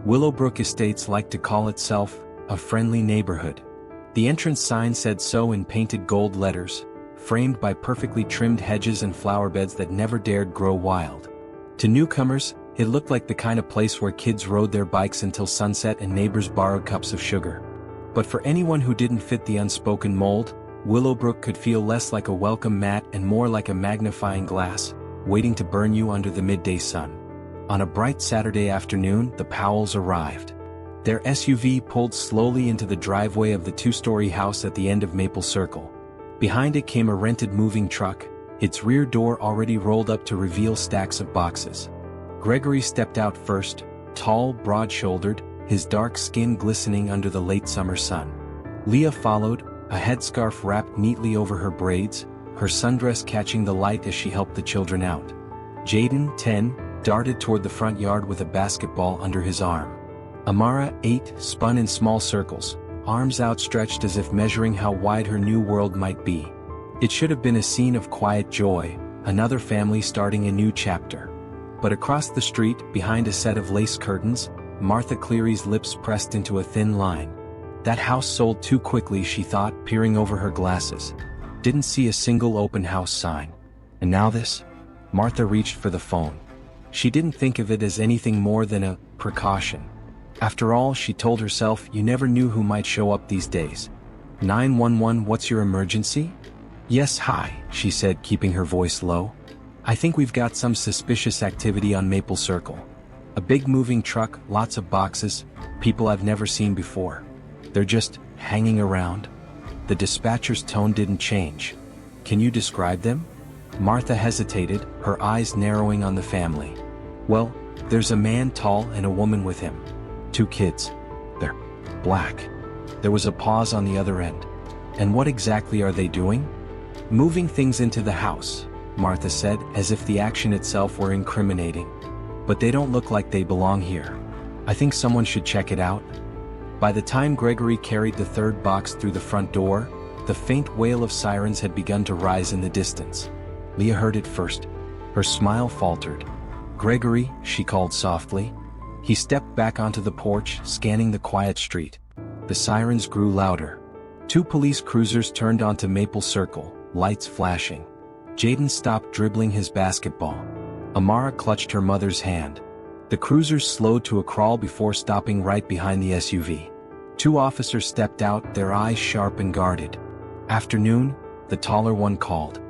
Willowbrook Estates liked to call itself a friendly neighborhood. The entrance sign said so in painted gold letters, framed by perfectly trimmed hedges and flower beds that never dared grow wild. To newcomers, it looked like the kind of place where kids rode their bikes until sunset and neighbors borrowed cups of sugar. But for anyone who didn't fit the unspoken mold, Willowbrook could feel less like a welcome mat and more like a magnifying glass, waiting to burn you under the midday sun. On a bright Saturday afternoon, the Powells arrived. Their SUV pulled slowly into the driveway of the two-story house at the end of Maple Circle. Behind it came a rented moving truck, its rear door already rolled up to reveal stacks of boxes. Gregory stepped out first, tall, broad-shouldered, his dark skin glistening under the late summer sun. Leah followed, a headscarf wrapped neatly over her braids, her sundress catching the light as she helped the children out. Jaden, 10, darted toward the front yard with a basketball under his arm. Amara, 8, spun in small circles, arms outstretched as if measuring how wide her new world might be. It should have been a scene of quiet joy, another family starting a new chapter. But across the street, behind a set of lace curtains, Martha Cleary's lips pressed into a thin line. That house sold too quickly, she thought, peering over her glasses. Didn't see a single open house sign. And now this? Martha reached for the phone. She didn't think of it as anything more than a precaution. After all, she told herself, you never knew who might show up these days. 911, what's your emergency? Yes, hi, she said, keeping her voice low. I think we've got some suspicious activity on Maple Circle. A big moving truck, lots of boxes, people I've never seen before. They're just hanging around. The dispatcher's tone didn't change. Can you describe them? Martha hesitated, her eyes narrowing on the family. Well, there's a man tall and a woman with him. 2 kids. They're black. There was a pause on the other end. And what exactly are they doing? Moving things into the house, Martha said, as if the action itself were incriminating. But they don't look like they belong here. I think someone should check it out. By the time Gregory carried the third box through the front door, the faint wail of sirens had begun to rise in the distance. Leah heard it first. Her smile faltered. Gregory, she called softly. He stepped back onto the porch, scanning the quiet street. The sirens grew louder. 2 police cruisers turned onto Maple Circle, lights flashing. Jaden stopped dribbling his basketball. Amara clutched her mother's hand. The cruisers slowed to a crawl before stopping right behind the SUV. 2 officers stepped out, their eyes sharp and guarded. Afternoon, the taller one called.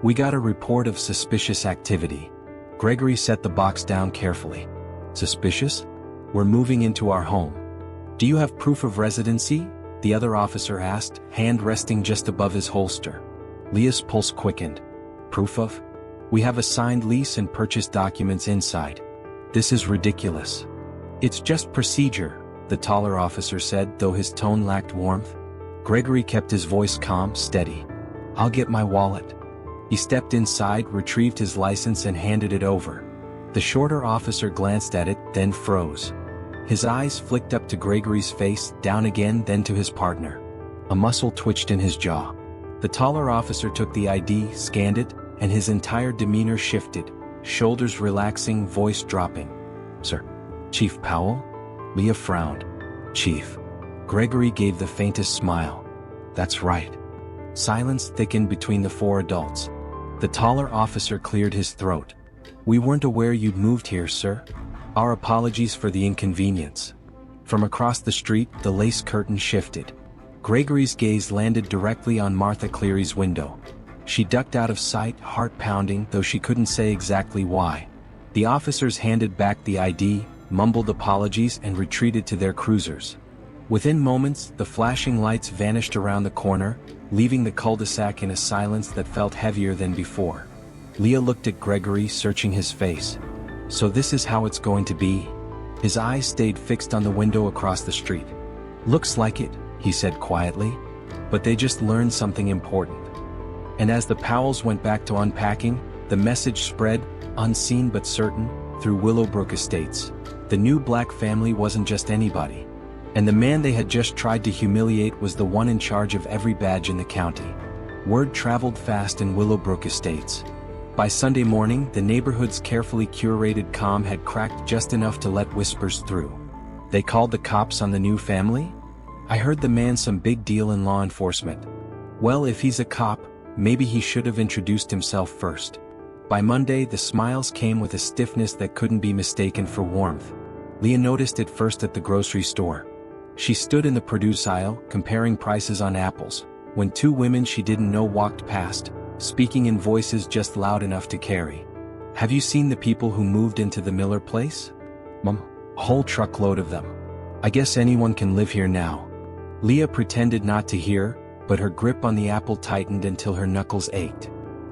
We got a report of suspicious activity. Gregory set the box down carefully. Suspicious? We're moving into our home. Do you have proof of residency? The other officer asked, hand resting just above his holster. Leah's pulse quickened. Proof of? We have a signed lease and purchase documents inside. This is ridiculous. It's just procedure, the taller officer said, though his tone lacked warmth. Gregory kept his voice calm, steady. I'll get my wallet. He stepped inside, retrieved his license and handed it over. The shorter officer glanced at it, then froze. His eyes flicked up to Gregory's face, down again, then to his partner. A muscle twitched in his jaw. The taller officer took the ID, scanned it, and his entire demeanor shifted, shoulders relaxing, voice dropping. Sir. Chief Powell? Leah frowned. Chief. Gregory gave the faintest smile. That's right. Silence thickened between the 4 adults. The taller officer cleared his throat. We weren't aware you'd moved here, sir. Our apologies for the inconvenience. From across the street, the lace curtain shifted. Gregory's gaze landed directly on Martha Cleary's window. She ducked out of sight, heart pounding, though she couldn't say exactly why. The officers handed back the ID, mumbled apologies, and retreated to their cruisers. Within moments, the flashing lights vanished around the corner, leaving the cul-de-sac in a silence that felt heavier than before. Leah looked at Gregory, searching his face. So this is how it's going to be? His eyes stayed fixed on the window across the street. Looks like it, he said quietly. But they just learned something important. And as the Powells went back to unpacking, the message spread, unseen but certain, through Willowbrook Estates. The new black family wasn't just anybody. And the man they had just tried to humiliate was the one in charge of every badge in the county. Word traveled fast in Willowbrook Estates. By Sunday morning, the neighborhood's carefully curated calm had cracked just enough to let whispers through. They called the cops on the new family? I heard the man's some big deal in law enforcement. Well, if he's a cop, maybe he should have introduced himself first. By Monday, the smiles came with a stiffness that couldn't be mistaken for warmth. Leah noticed it first at the grocery store. She stood in the produce aisle, comparing prices on apples, when two women she didn't know walked past, speaking in voices just loud enough to carry. Have you seen the people who moved into the Miller place? Mom, a whole truckload of them. I guess anyone can live here now. Leah pretended not to hear, but her grip on the apple tightened until her knuckles ached.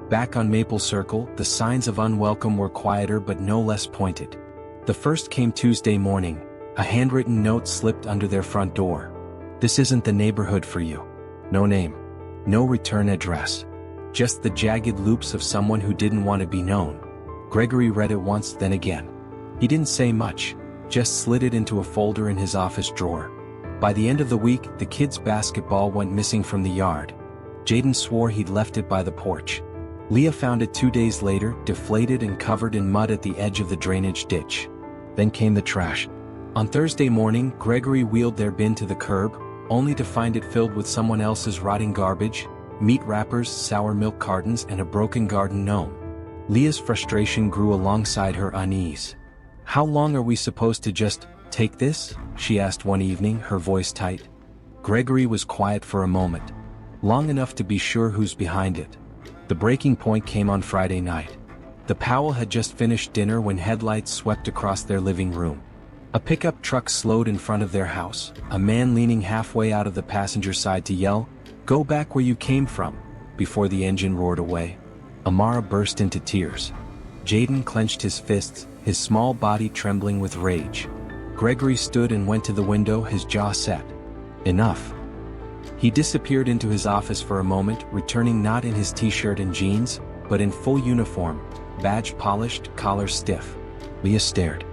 Back on Maple Circle, the signs of unwelcome were quieter but no less pointed. The first came Tuesday morning. A handwritten note slipped under their front door. This isn't the neighborhood for you. No name. No return address. Just the jagged loops of someone who didn't want to be known. Gregory read it once, then again. He didn't say much, just slid it into a folder in his office drawer. By the end of the week, the kids' basketball went missing from the yard. Jaden swore he'd left it by the porch. Leah found it 2 days later, deflated and covered in mud at the edge of the drainage ditch. Then came the trash. On Thursday morning, Gregory wheeled their bin to the curb, only to find it filled with someone else's rotting garbage, meat wrappers, sour milk cartons, and a broken garden gnome. Leah's frustration grew alongside her unease. How long are we supposed to just take this? She asked one evening, her voice tight. Gregory was quiet for a moment. Long enough to be sure who's behind it. The breaking point came on Friday night. The Powell had just finished dinner when headlights swept across their living room. A pickup truck slowed in front of their house, a man leaning halfway out of the passenger side to yell, "Go back where you came from," before the engine roared away. Amara burst into tears. Jaden clenched his fists, his small body trembling with rage. Gregory stood and went to the window, his jaw set. Enough. He disappeared into his office for a moment, returning not in his t-shirt and jeans, but in full uniform, badge polished, collar stiff. Leah stared.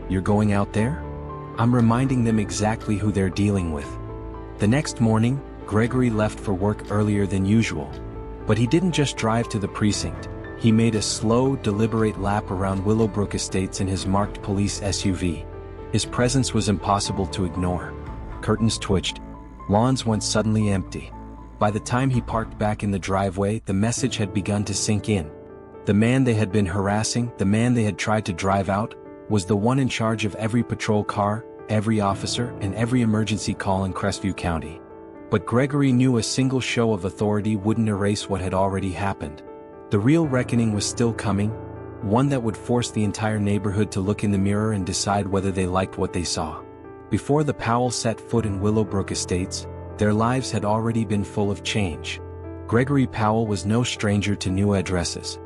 You're going out there? I'm reminding them exactly who they're dealing with. The next morning, Gregory left for work earlier than usual. But he didn't just drive to the precinct. He made a slow, deliberate lap around Willowbrook Estates in his marked police SUV. His presence was impossible to ignore. Curtains twitched. Lawns went suddenly empty. By the time he parked back in the driveway, the message had begun to sink in. The man they had been harassing, the man they had tried to drive out, was the one in charge of every patrol car, every officer, and every emergency call in Crestview County. But Gregory knew a single show of authority wouldn't erase what had already happened. The real reckoning was still coming, one that would force the entire neighborhood to look in the mirror and decide whether they liked what they saw. Before the Powell set foot in Willowbrook Estates, their lives had already been full of change. Gregory Powell was no stranger to new addresses.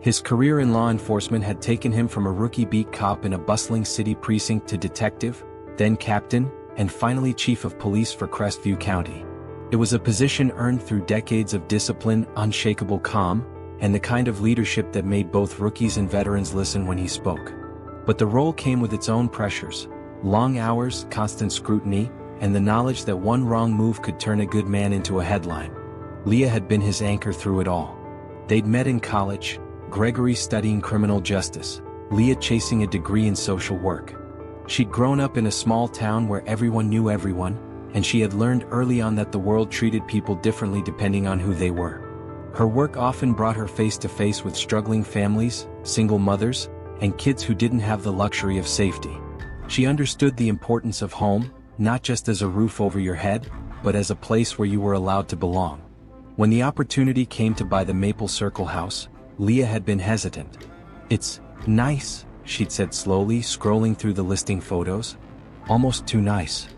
His career in law enforcement had taken him from a rookie beat cop in a bustling city precinct to detective, then captain, and finally chief of police for Crestview County. It was a position earned through decades of discipline, unshakable calm, and the kind of leadership that made both rookies and veterans listen when he spoke. But the role came with its own pressures: long hours, constant scrutiny, and the knowledge that one wrong move could turn a good man into a headline. Leah had been his anchor through it all. They'd met in college, Gregory studying criminal justice, Leah chasing a degree in social work. She'd grown up in a small town where everyone knew everyone, and she had learned early on that the world treated people differently depending on who they were. Her work often brought her face to face with struggling families, single mothers, and kids who didn't have the luxury of safety. She understood the importance of home, not just as a roof over your head, but as a place where you were allowed to belong. When the opportunity came to buy the Maple Circle house, Leah had been hesitant. "It's nice," she'd said slowly, scrolling through the listing photos. "Almost too nice."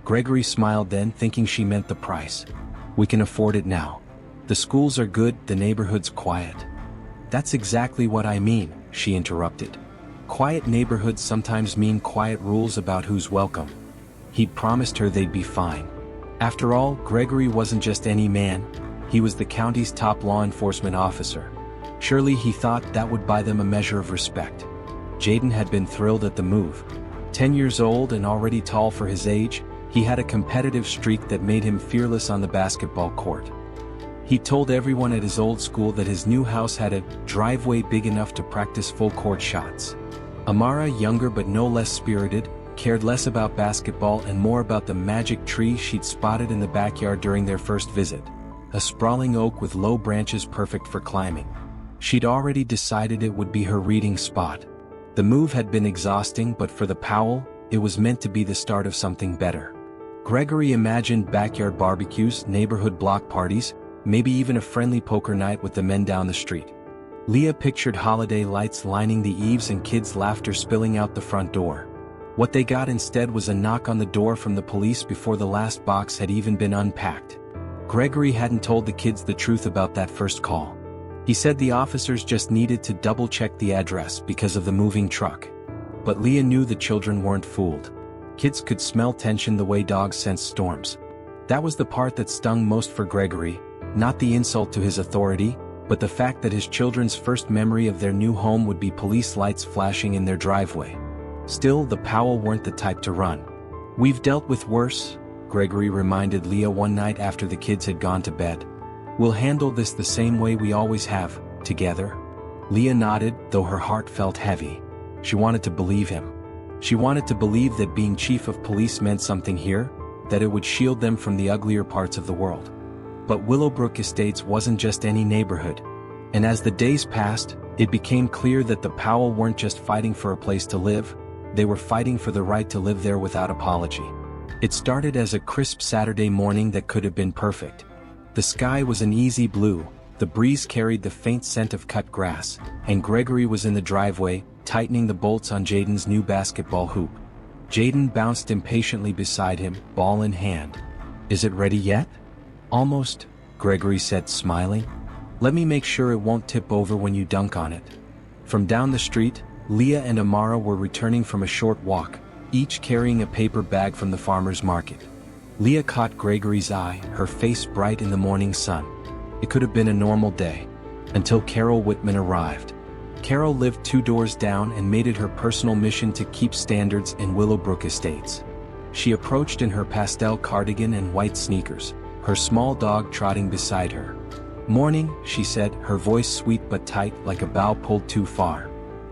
Gregory smiled then, thinking she meant the price. "We can afford it now. The schools are good, the neighborhood's quiet." "That's exactly what I mean," she interrupted. "Quiet neighborhoods sometimes mean quiet rules about who's welcome." He'd promised her they'd be fine. After all, Gregory wasn't just any man, he was the county's top law enforcement officer. Surely he thought that would buy them a measure of respect. Jaden had been thrilled at the move. 10 years old and already tall for his age, he had a competitive streak that made him fearless on the basketball court. He told everyone at his old school that his new house had a driveway big enough to practice full court shots. Amara, younger but no less spirited, cared less about basketball and more about the magic tree she'd spotted in the backyard during their first visit. A sprawling oak with low branches perfect for climbing. She'd already decided it would be her reading spot. The move had been exhausting, but for the Powell, it was meant to be the start of something better. Gregory imagined backyard barbecues, neighborhood block parties, maybe even a friendly poker night with the men down the street. Leah pictured holiday lights lining the eaves and kids' laughter spilling out the front door. What they got instead was a knock on the door from the police before the last box had even been unpacked. Gregory hadn't told the kids the truth about that first call. He said the officers just needed to double-check the address because of the moving truck. But Leah knew the children weren't fooled. Kids could smell tension the way dogs sense storms. That was the part that stung most for Gregory, not the insult to his authority, but the fact that his children's first memory of their new home would be police lights flashing in their driveway. Still, the Powell weren't the type to run. "We've dealt with worse," Gregory reminded Leah one night after the kids had gone to bed. "We'll handle this the same way we always have, together." Leah nodded, though her heart felt heavy. She wanted to believe him. She wanted to believe that being chief of police meant something here, that it would shield them from the uglier parts of the world. But Willowbrook Estates wasn't just any neighborhood. And as the days passed, it became clear that the Powell weren't just fighting for a place to live, they were fighting for the right to live there without apology. It started as a crisp Saturday morning that could have been perfect. The sky was an easy blue, the breeze carried the faint scent of cut grass, and Gregory was in the driveway, tightening the bolts on Jaden's new basketball hoop. Jaden bounced impatiently beside him, ball in hand. "Is it ready yet?" "Almost," Gregory said, smiling. "Let me make sure it won't tip over when you dunk on it." From down the street, Leah and Amara were returning from a short walk, each carrying a paper bag from the farmer's market. Leah caught Gregory's eye, her face bright in the morning sun. It could have been a normal day, until Carol Whitman arrived. Carol lived 2 doors down and made it her personal mission to keep standards in Willowbrook Estates. She approached in her pastel cardigan and white sneakers, her small dog trotting beside her. "Morning," she said, her voice sweet but tight like a bough pulled too far.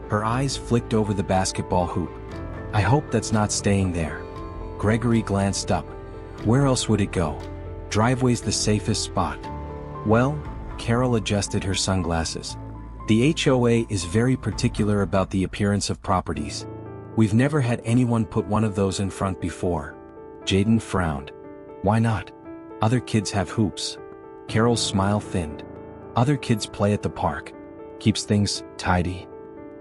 Her eyes flicked over the basketball hoop. "I hope that's not staying there." Gregory glanced up. Where else would it go? Driveway's the safest spot. "Well," Carol adjusted her sunglasses. "The HOA is very particular about the appearance of properties. We've never had anyone put one of those in front before." Jaden frowned. "Why not? Other kids have hoops." Carol's smile thinned. "Other kids play at the park. Keeps things tidy."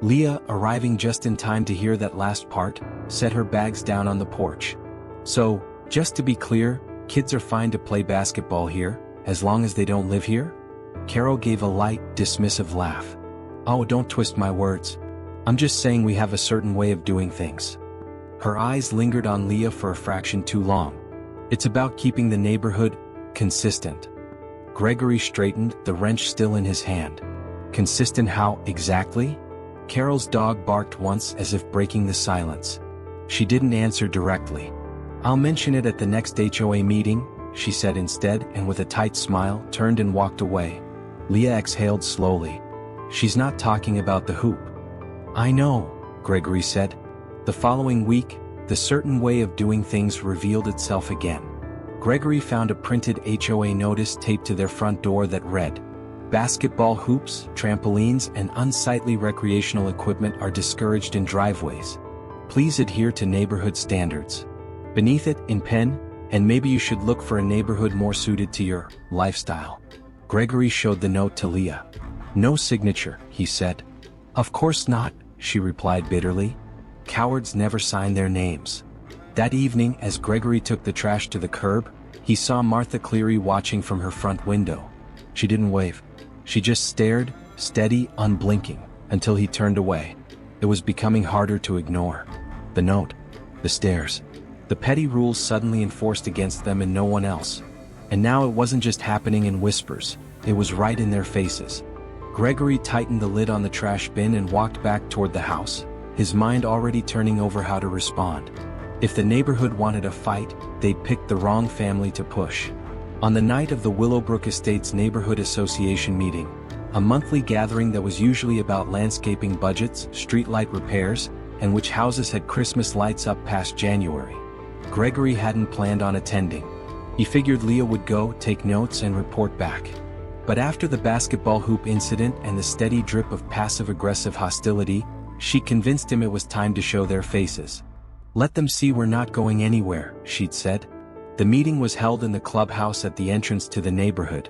Leah, arriving just in time to hear that last part, set her bags down on the porch. "So, just to be clear, kids are fine to play basketball here, as long as they don't live here?" Carol gave a light, dismissive laugh. "Oh, don't twist my words. I'm just saying we have a certain way of doing things." Her eyes lingered on Leah for a fraction too long. "It's about keeping the neighborhood consistent." Gregory straightened, the wrench still in his hand. "Consistent how, exactly?" Carol's dog barked once as if breaking the silence. She didn't answer directly. "I'll mention it at the next HOA meeting," she said instead, and with a tight smile, turned and walked away. Leah exhaled slowly. "She's not talking about the hoop." "I know," Gregory said. The following week, the certain way of doing things revealed itself again. Gregory found a printed HOA notice taped to their front door that read, "Basketball hoops, trampolines, and unsightly recreational equipment are discouraged in driveways. Please adhere to neighborhood standards." Beneath it, in pen, "And maybe you should look for a neighborhood more suited to your lifestyle." Gregory showed the note to Leah. "No signature," he said. "Of course not," she replied bitterly. "Cowards never sign their names." That evening, as Gregory took the trash to the curb, he saw Martha Cleary watching from her front window. She didn't wave. She just stared, steady, unblinking, until he turned away. It was becoming harder to ignore. The note. The stares. The petty rules suddenly enforced against them and no one else. And now it wasn't just happening in whispers, it was right in their faces. Gregory tightened the lid on the trash bin and walked back toward the house, his mind already turning over how to respond. If the neighborhood wanted a fight, they'd picked the wrong family to push. On the night of the Willowbrook Estates Neighborhood Association meeting, a monthly gathering that was usually about landscaping budgets, streetlight repairs, and which houses had Christmas lights up past January. Gregory hadn't planned on attending. He figured Leah would go, take notes, and report back. But after the basketball hoop incident and the steady drip of passive-aggressive hostility, she convinced him it was time to show their faces. "Let them see we're not going anywhere," she'd said. The meeting was held in the clubhouse at the entrance to the neighborhood.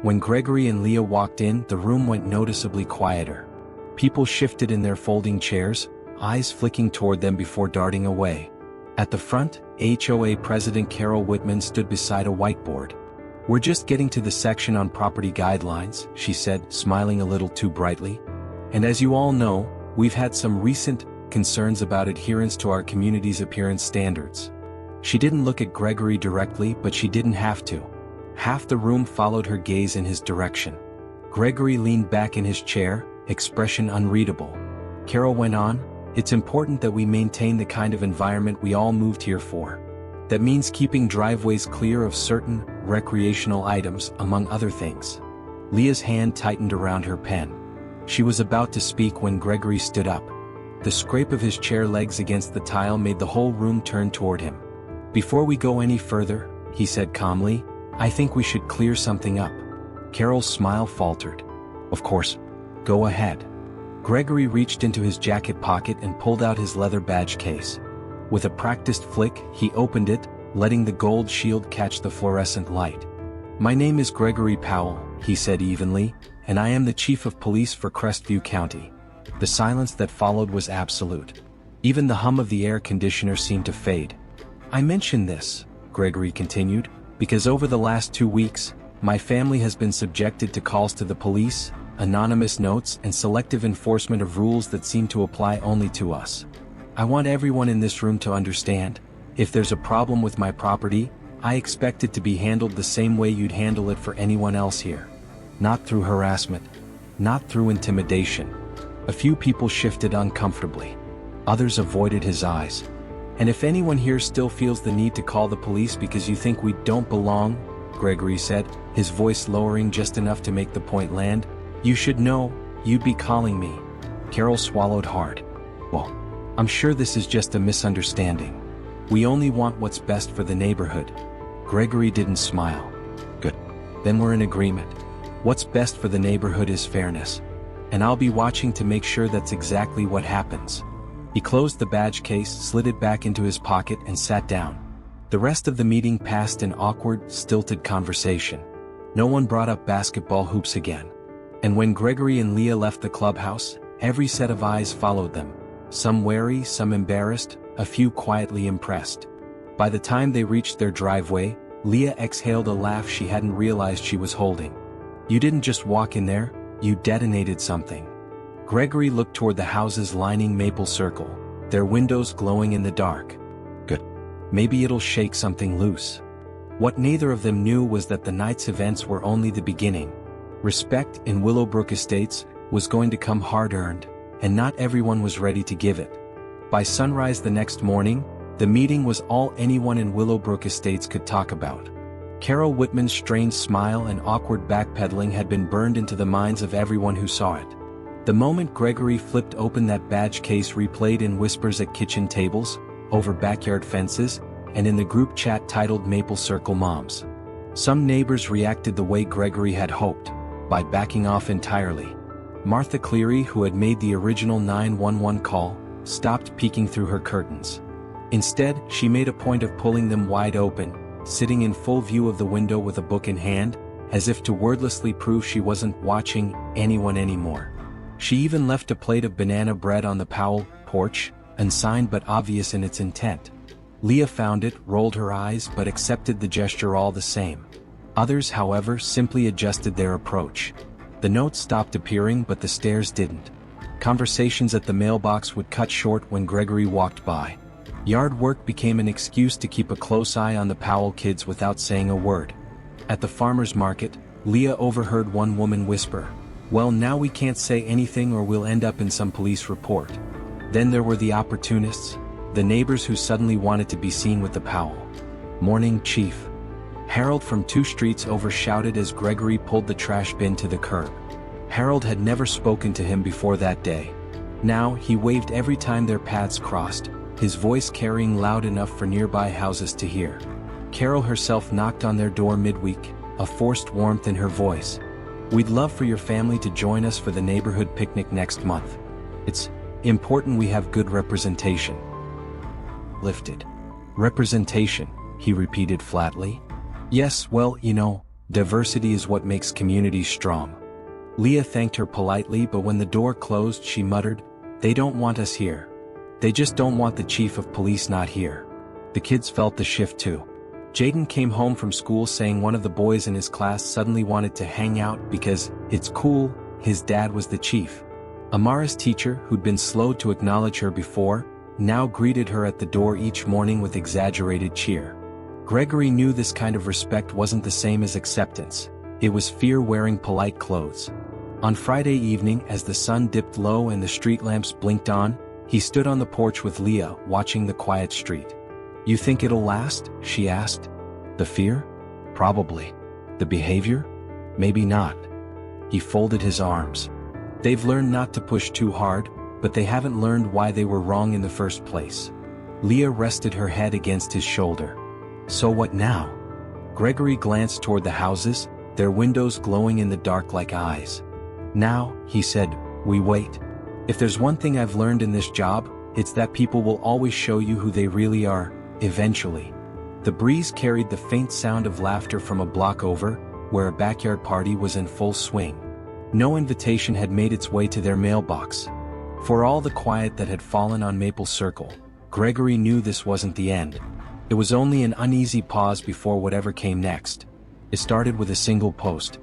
When Gregory and Leah walked in, the room went noticeably quieter. People shifted in their folding chairs, eyes flicking toward them before darting away. At the front, HOA President Carol Whitman stood beside a whiteboard. "We're just getting to the section on property guidelines," she said, smiling a little too brightly. "And as you all know, we've had some recent concerns about adherence to our community's appearance standards." She didn't look at Gregory directly, but she didn't have to. Half the room followed her gaze in his direction. Gregory leaned back in his chair, expression unreadable. Carol went on, "It's important that we maintain the kind of environment we all moved here for. That means keeping driveways clear of certain recreational items, among other things." Leah's hand tightened around her pen. She was about to speak when Gregory stood up. The scrape of his chair legs against the tile made the whole room turn toward him. "Before we go any further," he said calmly, "I think we should clear something up." Carol's smile faltered. "Of course. Go ahead." Gregory reached into his jacket pocket and pulled out his leather badge case. With a practiced flick, he opened it, letting the gold shield catch the fluorescent light. "My name is Gregory Powell," he said evenly, "and I am the Chief of Police for Crestview County." The silence that followed was absolute. Even the hum of the air conditioner seemed to fade. "I mention this," Gregory continued, "because over the last 2 weeks, my family has been subjected to calls to the police, anonymous notes, and selective enforcement of rules that seem to apply only to us. I want everyone in this room to understand, if there's a problem with my property, I expect it to be handled the same way you'd handle it for anyone else here. Not through harassment. Not through intimidation." A few people shifted uncomfortably. Others avoided his eyes. "And if anyone here still feels the need to call the police because you think we don't belong," Gregory said, his voice lowering just enough to make the point land, "you should know, you'd be calling me." Carol swallowed hard. "Well, I'm sure this is just a misunderstanding. We only want what's best for the neighborhood." Gregory didn't smile. "Good. Then we're in agreement. What's best for the neighborhood is fairness. And I'll be watching to make sure that's exactly what happens." He closed the badge case, slid it back into his pocket, and sat down. The rest of the meeting passed in awkward, stilted conversation. No one brought up basketball hoops again. And when Gregory and Leah left the clubhouse, every set of eyes followed them. Some wary, some embarrassed, a few quietly impressed. By the time they reached their driveway, Leah exhaled a laugh she hadn't realized she was holding. "You didn't just walk in there, you detonated something." Gregory looked toward the houses lining Maple Circle, their windows glowing in the dark. "Good. Maybe it'll shake something loose." What neither of them knew was that the night's events were only the beginning. Respect in Willowbrook Estates was going to come hard-earned, and not everyone was ready to give it. By sunrise the next morning, the meeting was all anyone in Willowbrook Estates could talk about. Carol Whitman's strange smile and awkward backpedaling had been burned into the minds of everyone who saw it. The moment Gregory flipped open that badge case replayed in whispers at kitchen tables, over backyard fences, and in the group chat titled Maple Circle Moms. Some neighbors reacted the way Gregory had hoped, by backing off entirely. Martha Cleary, who had made the original 911 call, stopped peeking through her curtains. Instead, she made a point of pulling them wide open, sitting in full view of the window with a book in hand, as if to wordlessly prove she wasn't watching anyone anymore. She even left a plate of banana bread on the Powell porch, unsigned but obvious in its intent. Leah found it, rolled her eyes, but accepted the gesture all the same. Others, however, simply adjusted their approach. The notes stopped appearing, but the stares didn't. Conversations at the mailbox would cut short when Gregory walked by. Yard work became an excuse to keep a close eye on the Powell kids without saying a word. At the farmer's market, Leah overheard one woman whisper, "Well, now we can't say anything or we'll end up in some police report." Then there were the opportunists, the neighbors who suddenly wanted to be seen with the Powell. "Morning, Chief." Harold from 2 streets over shouted as Gregory pulled the trash bin to the curb. Harold had never spoken to him before that day. Now, he waved every time their paths crossed, his voice carrying loud enough for nearby houses to hear. Carol herself knocked on their door midweek, a forced warmth in her voice. "We'd love for your family to join us for the neighborhood picnic next month. It's important we have good representation." Lifted. "Representation," he repeated flatly. "Yes, well, diversity is what makes communities strong." Leah thanked her politely, but when the door closed she muttered, "They don't want us here. They just don't want the chief of police not here." The kids felt the shift too. Jaden came home from school saying one of the boys in his class suddenly wanted to hang out because it's cool, his dad was the chief. Amara's teacher, who'd been slow to acknowledge her before, now greeted her at the door each morning with exaggerated cheer. Gregory knew this kind of respect wasn't the same as acceptance. It was fear wearing polite clothes. On Friday evening, as the sun dipped low and the street lamps blinked on, he stood on the porch with Leah, watching the quiet street. "You think it'll last?" she asked. "The fear? Probably. The behavior? Maybe not." He folded his arms. "They've learned not to push too hard, but they haven't learned why they were wrong in the first place." Leah rested her head against his shoulder. "So what now?" Gregory glanced toward the houses, their windows glowing in the dark like eyes. "Now," he said, "we wait. If there's one thing I've learned in this job, it's that people will always show you who they really are, eventually." The breeze carried the faint sound of laughter from a block over, where a backyard party was in full swing. No invitation had made its way to their mailbox. For all the quiet that had fallen on Maple Circle, Gregory knew this wasn't the end. It was only an uneasy pause before whatever came next. It started with a single post.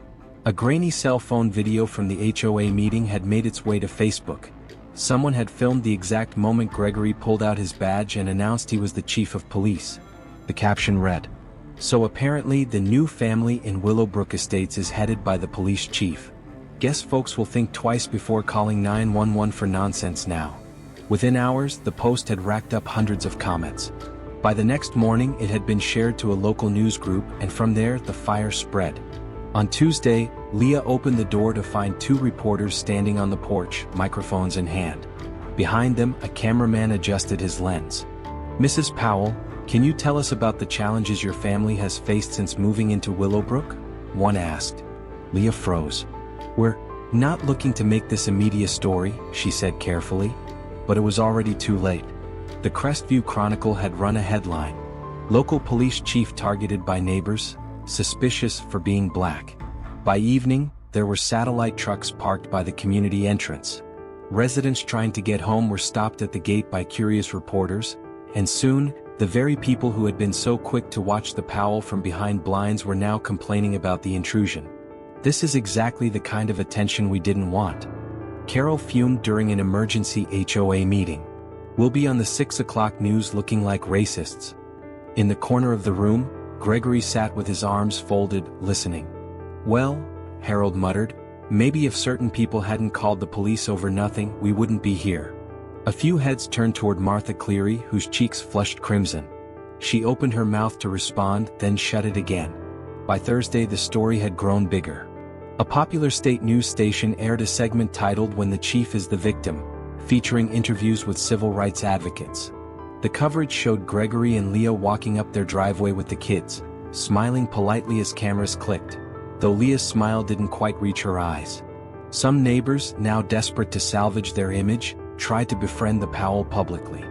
A grainy cell phone video from the HOA meeting had made its way to Facebook. Someone had filmed the exact moment Gregory pulled out his badge and announced he was the chief of police. The caption read, "So apparently the new family in Willowbrook Estates is headed by the police chief. Guess folks will think twice before calling 911 for nonsense now." Within hours, the post had racked up hundreds of comments. By the next morning, it had been shared to a local news group, and from there, the fire spread. On Tuesday, Leah opened the door to find two reporters standing on the porch, microphones in hand. Behind them, a cameraman adjusted his lens. "Mrs. Powell, can you tell us about the challenges your family has faced since moving into Willowbrook?" one asked. Leah froze. "We're not looking to make this a media story," she said carefully. But it was already too late. The Crestview Chronicle had run a headline. "Local police chief targeted by neighbors, suspicious for being black." By evening, there were satellite trucks parked by the community entrance. Residents trying to get home were stopped at the gate by curious reporters, and soon, the very people who had been so quick to watch the Powell from behind blinds were now complaining about the intrusion. "This is exactly the kind of attention we didn't want." Carol fumed during an emergency HOA meeting. "We'll be on the 6 o'clock news looking like racists." In the corner of the room, Gregory sat with his arms folded, listening. "Well," Harold muttered, "maybe if certain people hadn't called the police over nothing, we wouldn't be here." A few heads turned toward Martha Cleary, whose cheeks flushed crimson. She opened her mouth to respond, then shut it again. By Thursday, the story had grown bigger. A popular state news station aired a segment titled "When the Chief is the Victim," featuring interviews with civil rights advocates. The coverage showed Gregory and Leah walking up their driveway with the kids, smiling politely as cameras clicked, though Leah's smile didn't quite reach her eyes. Some neighbors, now desperate to salvage their image, tried to befriend the Powell publicly.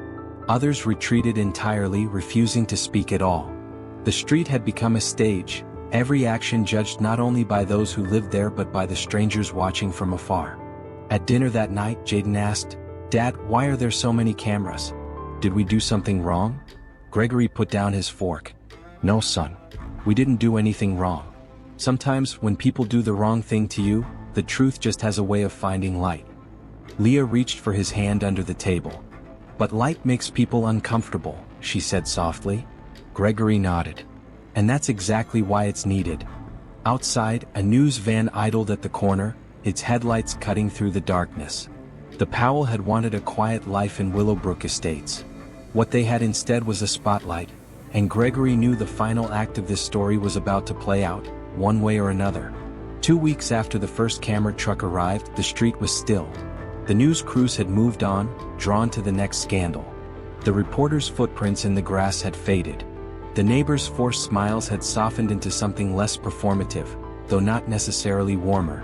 Others retreated entirely, refusing to speak at all. The street had become a stage, every action judged not only by those who lived there but by the strangers watching from afar. At dinner that night, Jaden asked, "Dad, why are there so many cameras? Did we do something wrong?" Gregory put down his fork. "No, son. We didn't do anything wrong. Sometimes, when people do the wrong thing to you, the truth just has a way of finding light." Leah reached for his hand under the table. "But light makes people uncomfortable," she said softly. Gregory nodded. "And that's exactly why it's needed." Outside, a news van idled at the corner, its headlights cutting through the darkness. The Powell had wanted a quiet life in Willowbrook Estates. What they had instead was a spotlight, and Gregory knew the final act of this story was about to play out, one way or another. 2 weeks after the first camera truck arrived, the street was still. The news crews had moved on, drawn to the next scandal. The reporters' footprints in the grass had faded. The neighbors' forced smiles had softened into something less performative, though not necessarily warmer.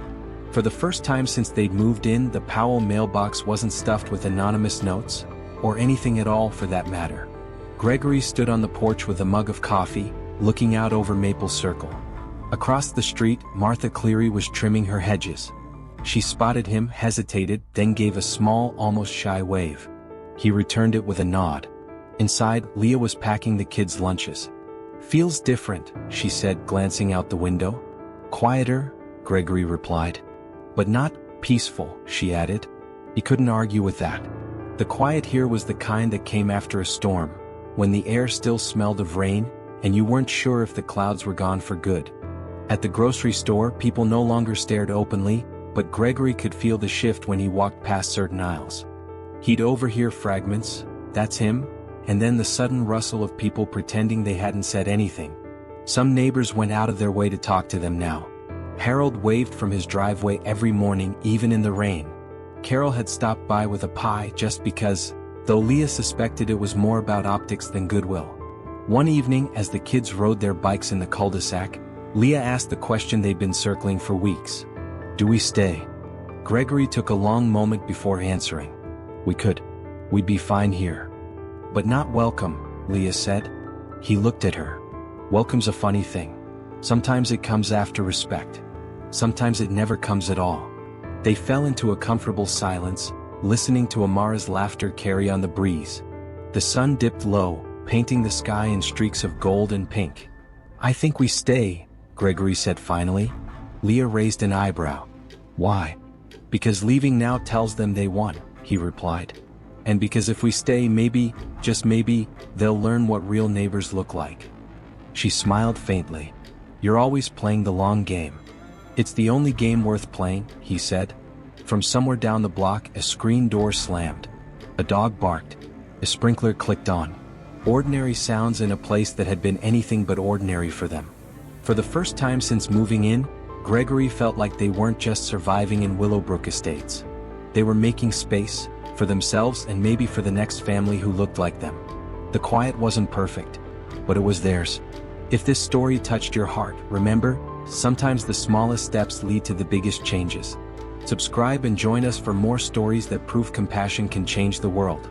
For the first time since they'd moved in, the Powell mailbox wasn't stuffed with anonymous notes, or anything at all for that matter. Gregory stood on the porch with a mug of coffee, looking out over Maple Circle. Across the street, Martha Cleary was trimming her hedges. She spotted him, hesitated, then gave a small, almost shy wave. He returned it with a nod. Inside, Leah was packing the kids' lunches. "Feels different," she said, glancing out the window. "Quieter," Gregory replied. "But not peaceful," she added. He couldn't argue with that. The quiet here was the kind that came after a storm, when the air still smelled of rain, and you weren't sure if the clouds were gone for good. At the grocery store, people no longer stared openly, but Gregory could feel the shift when he walked past certain aisles. He'd overhear fragments, "That's him," and then the sudden rustle of people pretending they hadn't said anything. Some neighbors went out of their way to talk to them now. Harold waved from his driveway every morning, even in the rain. Carol had stopped by with a pie just because, though Leah suspected it was more about optics than goodwill. One evening, as the kids rode their bikes in the cul-de-sac, Leah asked the question they'd been circling for weeks. "Do we stay?" Gregory took a long moment before answering. "We could. We'd be fine here." "But not welcome," Leah said. He looked at her. "Welcome's a funny thing. Sometimes it comes after respect. Sometimes it never comes at all." They fell into a comfortable silence, listening to Amara's laughter carry on the breeze. The sun dipped low, painting the sky in streaks of gold and pink. "I think we stay," Gregory said finally. Leah raised an eyebrow. "Why?" "Because leaving now tells them they won," he replied. "And because if we stay, maybe, just maybe, they'll learn what real neighbors look like." She smiled faintly. "You're always playing the long game." "It's the only game worth playing," he said. From somewhere down the block, a screen door slammed. A dog barked. A sprinkler clicked on. Ordinary sounds in a place that had been anything but ordinary for them. For the first time since moving in, Gregory felt like they weren't just surviving in Willowbrook Estates. They were making space, for themselves and maybe for the next family who looked like them. The quiet wasn't perfect, but it was theirs. If this story touched your heart, remember, sometimes the smallest steps lead to the biggest changes. Subscribe and join us for more stories that prove compassion can change the world.